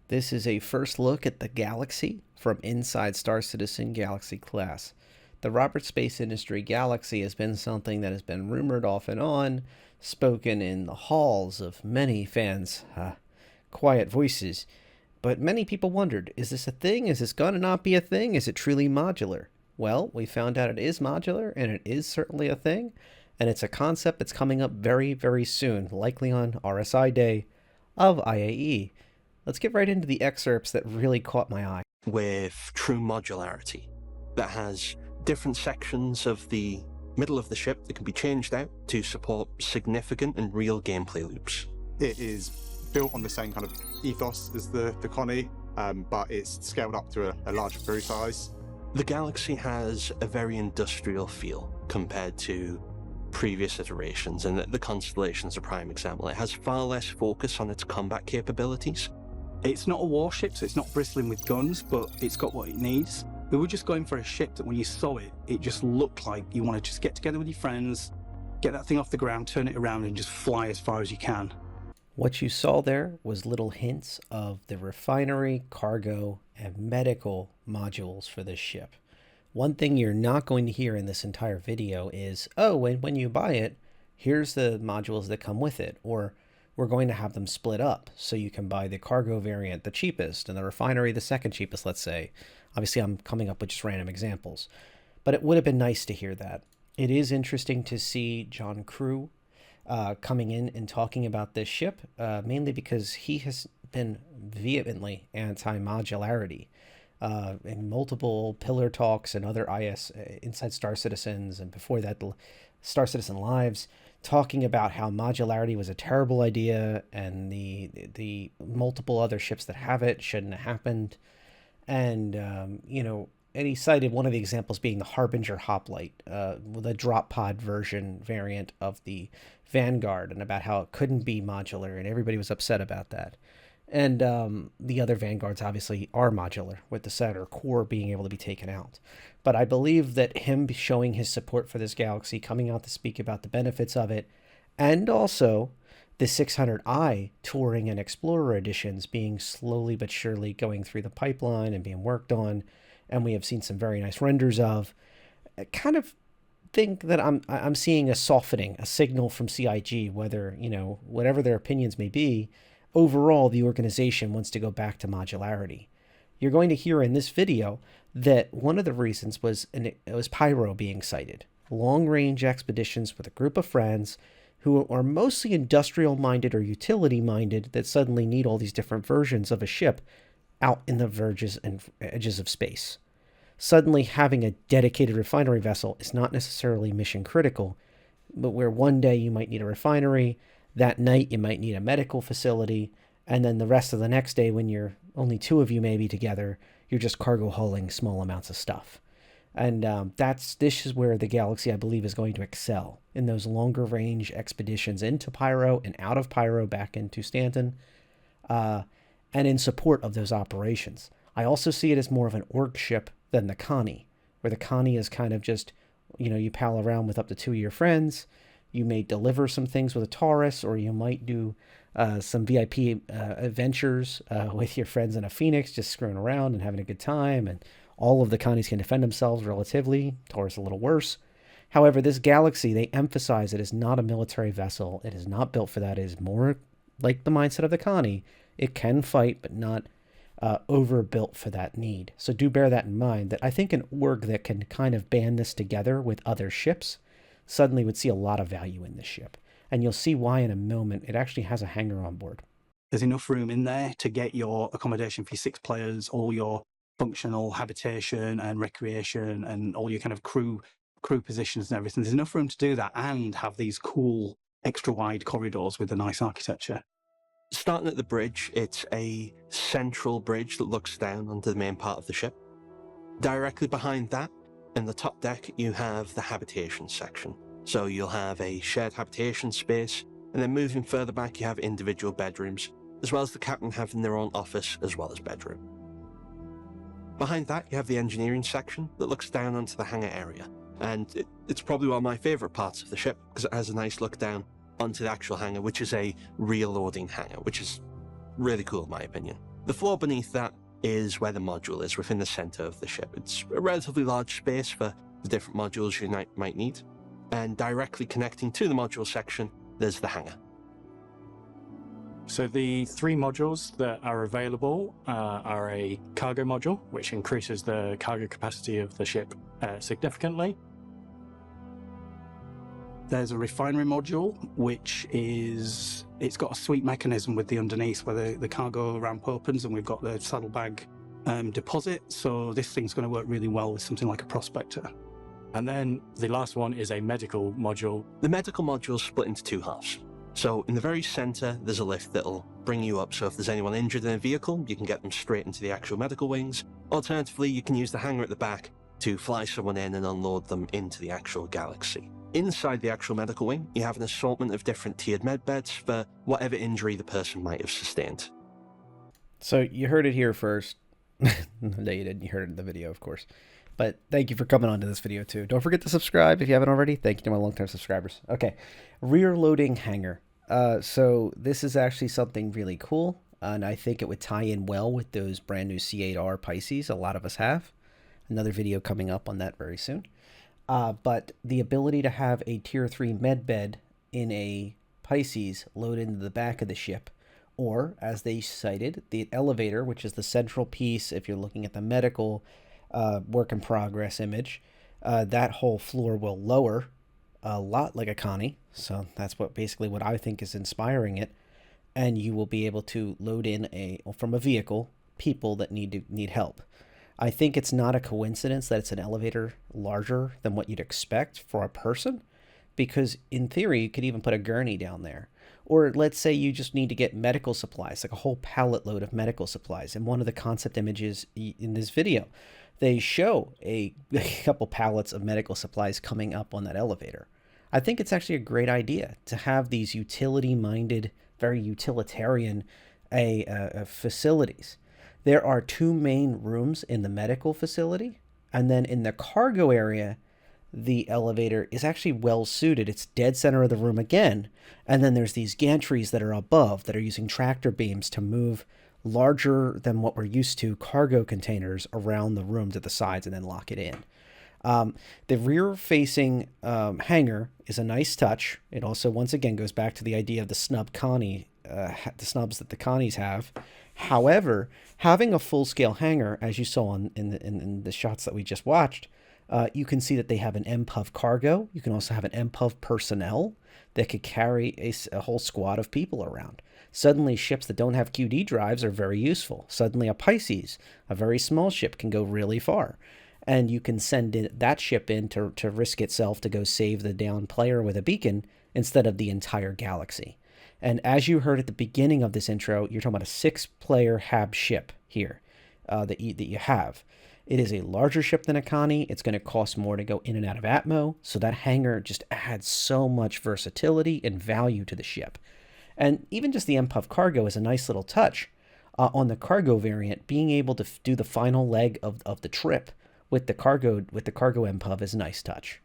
This is a first look at the Galaxy from inside StarCitizen Galaxy class. The Robert Space Industry Galaxy has been something that has been rumored off and on, spoken in the halls of many fans' quiet voices. But many people wondered, is this a thing? Is this going to not be a thing? Is it truly modular? Well, we found out it is modular, and it is certainly a thing, and it's a concept that's coming up very, very soon, likely on RSI Day of IAE. Let's get right into the excerpts that really caught my eye. With true modularity that has different sections of the middle of the ship that can be changed out to support significant and real gameplay loops. It is built on the same kind of ethos as the Connie, but it's scaled up to a larger crew size. The Galaxy has a very industrial feel compared to previous iterations, and the Constellation is a prime example. It has far less focus on its combat capabilities. It's not a warship, so it's not bristling with guns, but it's got what it needs. We were just going for a ship that when you saw it, it just looked like you want to just get together with your friends, get that thing off the ground, turn it around and just fly as far as you can. What you saw there was little hints of the refinery, cargo, and medical modules for this ship. One thing you're not going to hear in this entire video is, oh, when you buy it, here's the modules that come with it, or we're going to have them split up so you can buy the cargo variant, the cheapest, and the refinery, the second cheapest, let's say. Obviously, I'm coming up with just random examples, but it would have been nice to hear that. It is interesting to see John Crew coming in and talking about this ship, mainly because he has been vehemently anti-modularity in multiple pillar talks and other IS inside Star Citizens, and before that, Star Citizen Lives, talking about how modularity was a terrible idea and the multiple other ships that have it shouldn't have happened. And, and he cited one of the examples being the Harbinger hoplite, the drop pod version variant of the Vanguard, and about how it couldn't be modular, and everybody was upset about that. And the other Vanguards obviously are modular, with the center core being able to be taken out. But I believe that him showing his support for this Galaxy, coming out to speak about the benefits of it, and also the 600i Touring and Explorer editions being slowly but surely going through the pipeline and being worked on, and we have seen some very nice renders of, I kind of think that I'm seeing a softening, a signal from CIG, whether, whatever their opinions may be, overall the organization wants to go back to modularity. You're going to hear in this video that one of the reasons was Pyro being cited. Long-range expeditions with a group of friends who are mostly industrial-minded or utility-minded that suddenly need all these different versions of a ship out in the verges and edges of space. Suddenly having a dedicated refinery vessel is not necessarily mission-critical, but where one day you might need a refinery, that night you might need a medical facility, and then the rest of the next day when you're only two of you maybe together, you're just cargo hauling small amounts of stuff. And this is where the Galaxy, I believe, is going to excel, in those longer range expeditions into Pyro and out of Pyro back into Stanton, and in support of those operations. I also see it as more of an org ship than the Connie, where the Connie is kind of just, you pal around with up to two of your friends. You may deliver some things with a Taurus, or you might do some VIP adventures with your friends in a Phoenix, just screwing around and having a good time. And all of the Connies can defend themselves relatively. Taurus a little worse. However, this Galaxy, they emphasize it is not a military vessel. It is not built for that. It is more like the mindset of the Connie. It can fight, but not overbuilt for that need. So do bear that in mind, that I think an org that can kind of band this together with other ships suddenly would see a lot of value in this ship. And you'll see why in a moment. It actually has a hangar on board. There's enough room in there to get your accommodation for your 6 players, all your functional habitation and recreation and all your kind of crew positions and everything. There's enough room to do that and have these cool extra wide corridors with a nice architecture. Starting at the bridge, it's a central bridge that looks down onto the main part of the ship. Directly behind that, in the top deck, you have the habitation section. So you'll have a shared habitation space, and then moving further back, you have individual bedrooms, as well as the captain having their own office as well as bedroom. Behind that, you have the engineering section that looks down onto the hangar area, and it's probably one of my favourite parts of the ship because it has a nice look down onto the actual hangar, which is a rear loading hangar, which is really cool in my opinion. The floor beneath that is where the module is, within the center of the ship. It's a relatively large space for the different modules you might need. And directly connecting to the module section, there's the hangar. So the 3 modules that are available are a cargo module, which increases the cargo capacity of the ship significantly. There's a refinery module, which it's got a sweep mechanism with the underneath where the cargo ramp opens, and we've got the saddlebag deposit. So this thing's going to work really well with something like a prospector. And then the last one is a medical module. The medical module is split into 2 halves. So in the very center, there's a lift that'll bring you up, so if there's anyone injured in a vehicle, you can get them straight into the actual medical wings. Alternatively, you can use the hangar at the back to fly someone in and unload them into the actual galaxy. Inside the actual medical wing, you have an assortment of different tiered med beds for whatever injury the person might have sustained. So you heard it here first. No, you didn't. You heard it in the video, of course. But thank you for coming on to this video, too. Don't forget to subscribe if you haven't already. Thank you to my long-time subscribers. Okay, rear loading hangar. So this is actually something really cool, and I think it would tie in well with those brand new C8R Pisces a lot of us have. Another video coming up on that very soon. But the ability to have a Tier 3 med bed in a Pisces loaded into the back of the ship, or, as they cited, the elevator, which is the central piece if you're looking at the medical work in progress image, that whole floor will lower a lot like a Connie. So that's basically what I think is inspiring it. And you will be able to load in from a vehicle people that need help. I think it's not a coincidence that it's an elevator larger than what you'd expect for a person, because in theory you could even put a gurney down there. Or let's say you just need to get medical supplies, like a whole pallet load of medical supplies. And one of the concept images in this video, they show a couple pallets of medical supplies coming up on that elevator. I think it's actually a great idea to have these utility-minded, very utilitarian facilities. There are 2 main rooms in the medical facility, and then in the cargo area, the elevator is actually well suited. It's dead center of the room again, and then there's these gantries that are above that are using tractor beams to move larger than what we're used to cargo containers around the room to the sides and then lock it in. The rear-facing hangar is a nice touch. It also, once again, goes back to the idea of the snub Connie, the snubs that the Connies have. However, having a full-scale hangar, as you saw in the shots that we just watched, you can see that they have an MPUV cargo. You can also have an MPUV personnel that could carry a whole squad of people around. Suddenly, ships that don't have QD drives are very useful. Suddenly, a Pisces, a very small ship, can go really far. And you can send that ship in to risk itself to go save the downed player with a beacon instead of the entire galaxy. And as you heard at the beginning of this intro, you're talking about a 6-player HAB ship here that you have. It is a larger ship than a Connie. It's going to cost more to go in and out of Atmo. So that hangar just adds so much versatility and value to the ship. And even just the MPUV cargo is a nice little touch. On the cargo variant, being able to do the final leg of the trip with the cargo MPUV is a nice touch.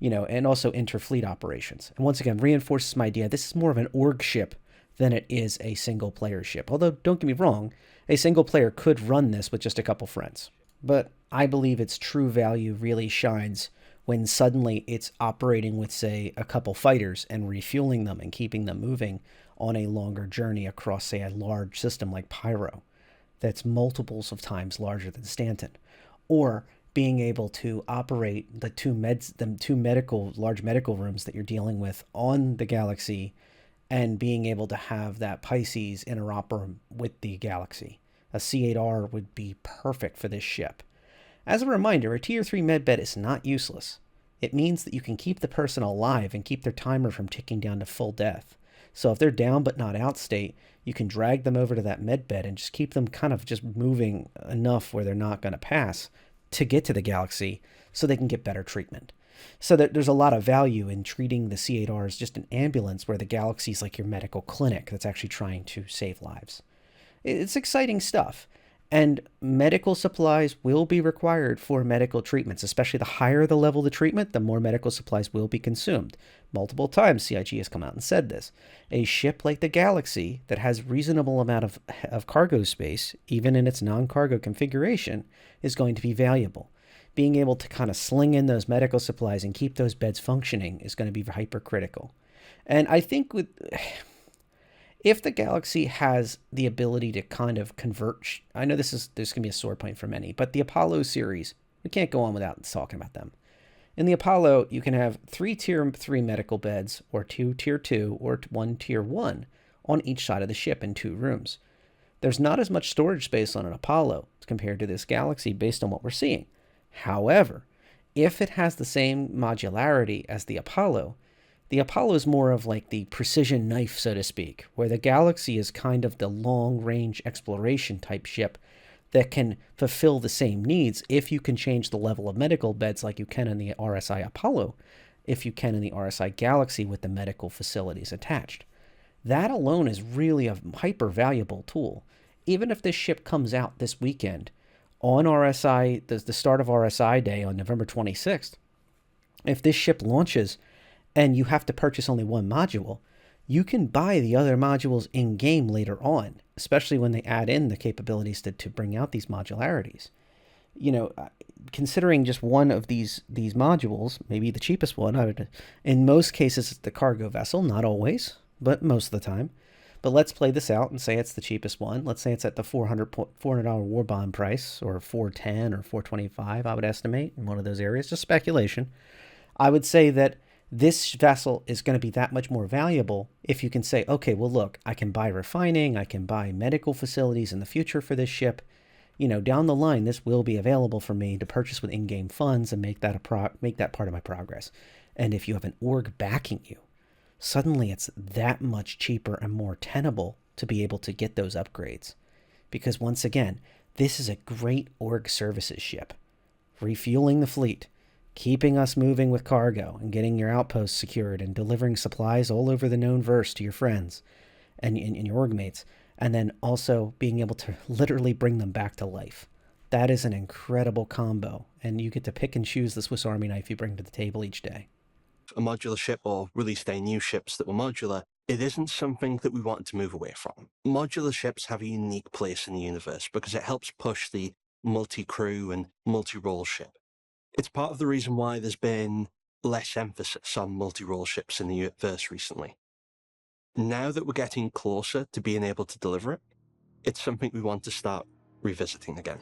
And also interfleet operations. And once again, reinforces my idea. This is more of an org ship than it is a single player ship. Although, don't get me wrong, a single player could run this with just a couple friends. But I believe its true value really shines when suddenly it's operating with, say, a couple fighters and refueling them and keeping them moving on a longer journey across, say, a large system like Pyro that's multiples of times larger than Stanton. Or being able to operate the two large medical rooms that you're dealing with on the galaxy, and being able to have that Pisces interoperate with the galaxy. A C8R would be perfect for this ship. As a reminder, a Tier 3 medbed is not useless. It means that you can keep the person alive and keep their timer from ticking down to full death. So if they're down but not out state, you can drag them over to that medbed and just keep them kind of just moving enough where they're not going to pass to get to the galaxy so they can get better treatment. So there's a lot of value in treating the C8R as just an ambulance, where the galaxy's like your medical clinic that's actually trying to save lives. It's exciting stuff. And medical supplies will be required for medical treatments, especially the higher the level of the treatment, the more medical supplies will be consumed. Multiple times CIG has come out and said this. A ship like the Galaxy that has reasonable amount of cargo space, even in its non-cargo configuration, is going to be valuable. Being able to kind of sling in those medical supplies and keep those beds functioning is going to be hypercritical. And I think if the Galaxy has the ability to kind of convert, I know there's going to be a sore point for many, but the Apollo series, we can't go on without talking about them. In the Apollo, you can have 3 tier 3 medical beds, or 2 tier 2, or 1 tier 1 on each side of the ship in 2 rooms. There's not as much storage space on an Apollo compared to this Galaxy based on what we're seeing. However, if it has the same modularity as the Apollo is more of like the precision knife, so to speak, where the Galaxy is kind of the long-range exploration type ship that can fulfill the same needs if you can change the level of medical beds like you can in the RSI Apollo, if you can in the RSI Galaxy with the medical facilities attached. That alone is really a hyper-valuable tool. Even if this ship comes out this weekend on RSI, the start of RSI Day on November 26th, if this ship launches and you have to purchase only one module, you can buy the other modules in-game later on, especially when they add in the capabilities to bring out these modularities. You know, considering just one of these modules, maybe the cheapest one, in most cases it's the cargo vessel, not always, but most of the time. But let's play this out and say it's the cheapest one. Let's say it's at the $400 war bond price, or $410 or $425, I would estimate, in one of those areas. Just speculation. I would say that this vessel is going to be that much more valuable if you can say, okay, well, look, I can buy refining, I can buy medical facilities in the future for this ship. You know, down the line, this will be available for me to purchase with in-game funds and make that part of my progress. And if you have an org backing you, suddenly it's that much cheaper and more tenable to be able to get those upgrades. Because once again, this is a great org services ship. Refueling the fleet, keeping us moving with cargo and getting your outposts secured and delivering supplies all over the known verse to your friends and your org mates. And then also being able to literally bring them back to life. That is an incredible combo. And you get to pick and choose the Swiss Army knife you bring to the table each day. A modular ship, or released any new ships that were modular, it isn't something that we wanted to move away from. Modular ships have a unique place in the universe because it helps push the multi-crew and multi-role ship. It's part of the reason why there's been less emphasis on multi-role ships in the universe recently. Now that we're getting closer to being able to deliver it, it's something we want to start revisiting again.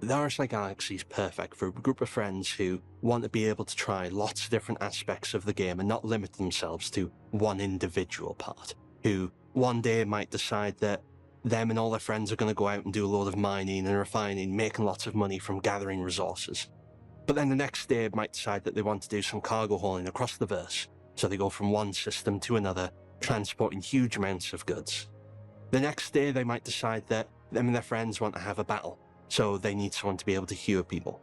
The RSI Galaxy is perfect for a group of friends who want to be able to try lots of different aspects of the game and not limit themselves to one individual part, who one day might decide that them and all their friends are going to go out and do a load of mining and refining, making lots of money from gathering resources. But then the next day might decide that they want to do some cargo hauling across the verse, so they go from one system to another, transporting huge amounts of goods. The next day they might decide that them and their friends want to have a battle, so they need someone to be able to heal people.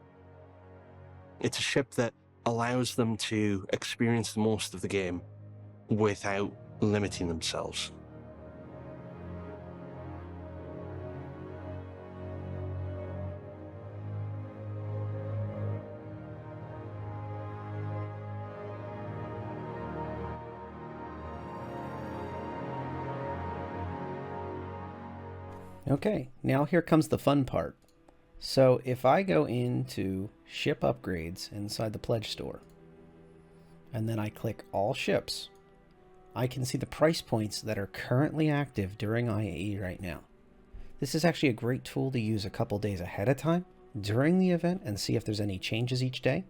It's a ship that allows them to experience the most of the game without limiting themselves. Okay, now here comes the fun part. So if I go into ship upgrades inside the pledge store, and then I click all ships, I can see the price points that are currently active during IAE right now. This is actually a great tool to use a couple days ahead of time during the event and see if there's any changes each day.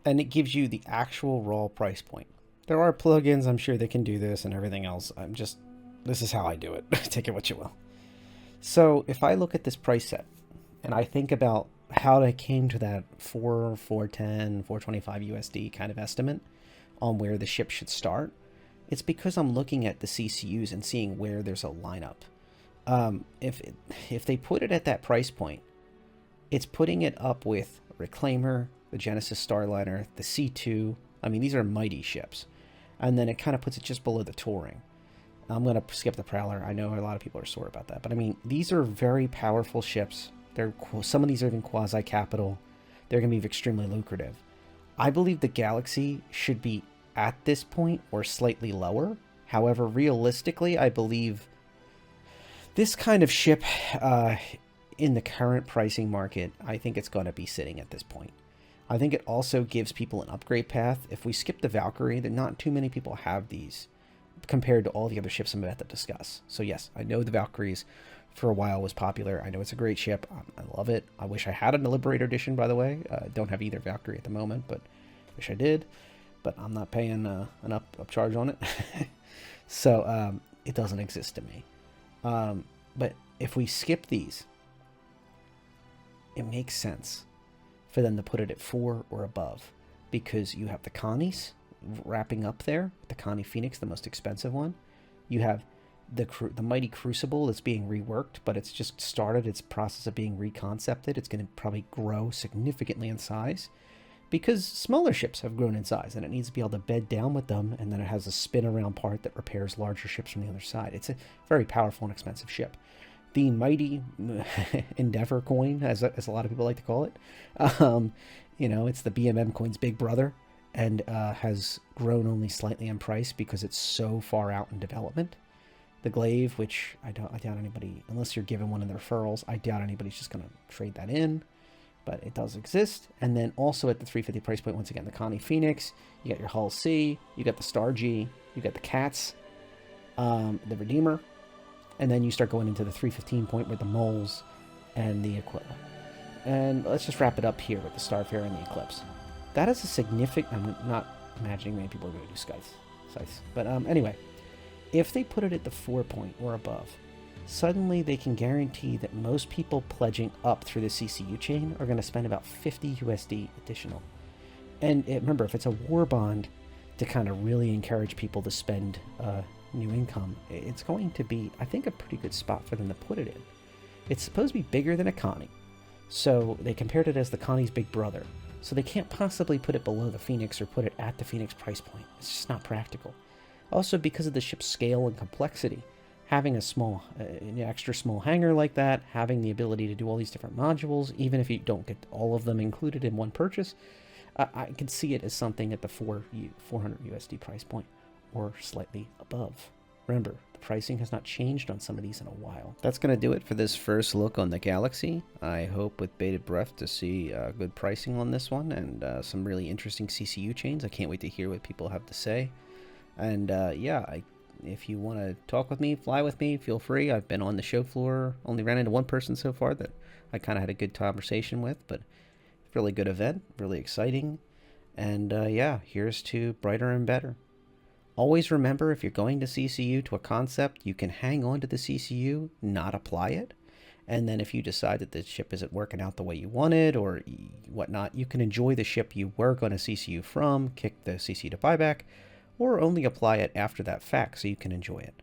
And it gives you the actual raw price point. There are plugins, I'm sure, that can do this and everything else. This is how I do it. Take it what you will. So if I look at this price set and I think about how I came to that 410, 425 USD kind of estimate on where the ship should start, it's because I'm looking at the CCUs and seeing where there's a lineup. If they put it at that price point, it's putting it up with Reclaimer, the Genesis Starliner, the C2. I mean, these are mighty ships. And then it kind of puts it just below the Touring. I'm going to skip the Prowler. I know a lot of people are sore about that. But I mean, these are very powerful ships. Some of these are even quasi-capital. They're going to be extremely lucrative. I believe the Galaxy should be at this point or slightly lower. However, realistically, I believe this kind of ship in the current pricing market, I think it's going to be sitting at this point. I think it also gives people an upgrade path. If we skip the Valkyrie, then not too many people have these compared to all the other ships I'm about to discuss. So yes, I know the Valkyries for a while was popular. I know it's a great ship. I love it. I wish I had a Liberator edition, by the way. Don't have either Valkyrie at the moment, but wish I did. But I'm not paying an upcharge on it. So it doesn't exist to me. But if we skip these, it makes sense for them to put it at 4 or above, because you have the Connies wrapping up there, the Connie Phoenix, the most expensive one. You have the Mighty Crucible that's being reworked, but it's just started its process of being reconcepted. It's going to probably grow significantly in size because smaller ships have grown in size, and it needs to be able to bed down with them, and then it has a spin around part that repairs larger ships from the other side. It's a very powerful and expensive ship. The Mighty Endeavor coin, as a lot of people like to call it, it's the BMM coin's big brother, and has grown only slightly in price because it's so far out in development. The Glaive, which I doubt anybody, unless you're given one of the referrals, I doubt anybody's just going to trade that in, but it does exist. And then also at the 350 price point, once again, the Connie Phoenix, you got your Hull C, you got the Star G, you got the Cats, the Redeemer, and then you start going into the 315 point with the Moles and the Aquila. And let's just wrap it up here with the Starfarer and the Eclipse. That is a significant, I'm not imagining many people are going to do Scythes, but anyway, if they put it at the 4 point or above, suddenly they can guarantee that most people pledging up through the CCU chain are going to spend about 50 USD additional. And remember, if it's a war bond to kind of really encourage people to spend new income, it's going to be, I think, a pretty good spot for them to put it in. It's supposed to be bigger than a Connie, so they compared it as the Connie's big brother. So they can't possibly put it below the Phoenix or put it at the Phoenix price point. It's just not practical. Also, because of the ship's scale and complexity, having a small, an extra small hangar like that, having the ability to do all these different modules, even if you don't get all of them included in one purchase, I can see it as something at the 400 USD price point or slightly above. Remember, the pricing has not changed on some of these in a while. That's going to do it for this first look on the Galaxy. I hope with bated breath to see good pricing on this one and some really interesting CCU chains. I can't wait to hear what people have to say. And if you want to talk with me, fly with me, feel free. I've been on the show floor, only ran into one person so far that I kind of had a good conversation with, but really good event, really exciting. And here's to brighter and better. Always remember, if you're going to CCU to a concept, you can hang on to the CCU, not apply it. And then if you decide that the ship isn't working out the way you wanted or whatnot, you can enjoy the ship you were going to CCU from, kick the CC to buyback, or only apply it after that fact so you can enjoy it.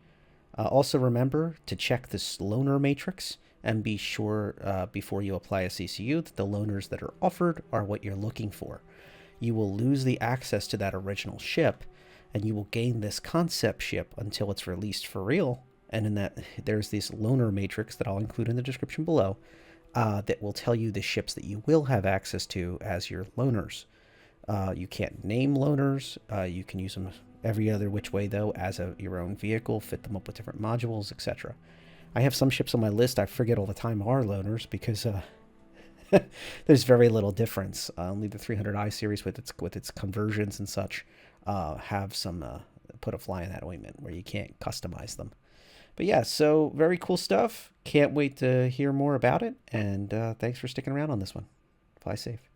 Also remember to check this loaner matrix and be sure before you apply a CCU that the loaners that are offered are what you're looking for. You will lose the access to that original ship, and you will gain this concept ship until it's released for real. And in that, there's this loaner matrix that I'll include in the description below that will tell you the ships that you will have access to as your loaners. You can't name loaners. You can use them every other which way, though, as your own vehicle, fit them up with different modules, etc. I have some ships on my list I forget all the time are loaners because there's very little difference. Only the 300i series with its conversions and such have some put a fly in that ointment where you can't customize them. But yeah, so very cool stuff. Can't wait to hear more about it. And thanks for sticking around on this one. Fly safe.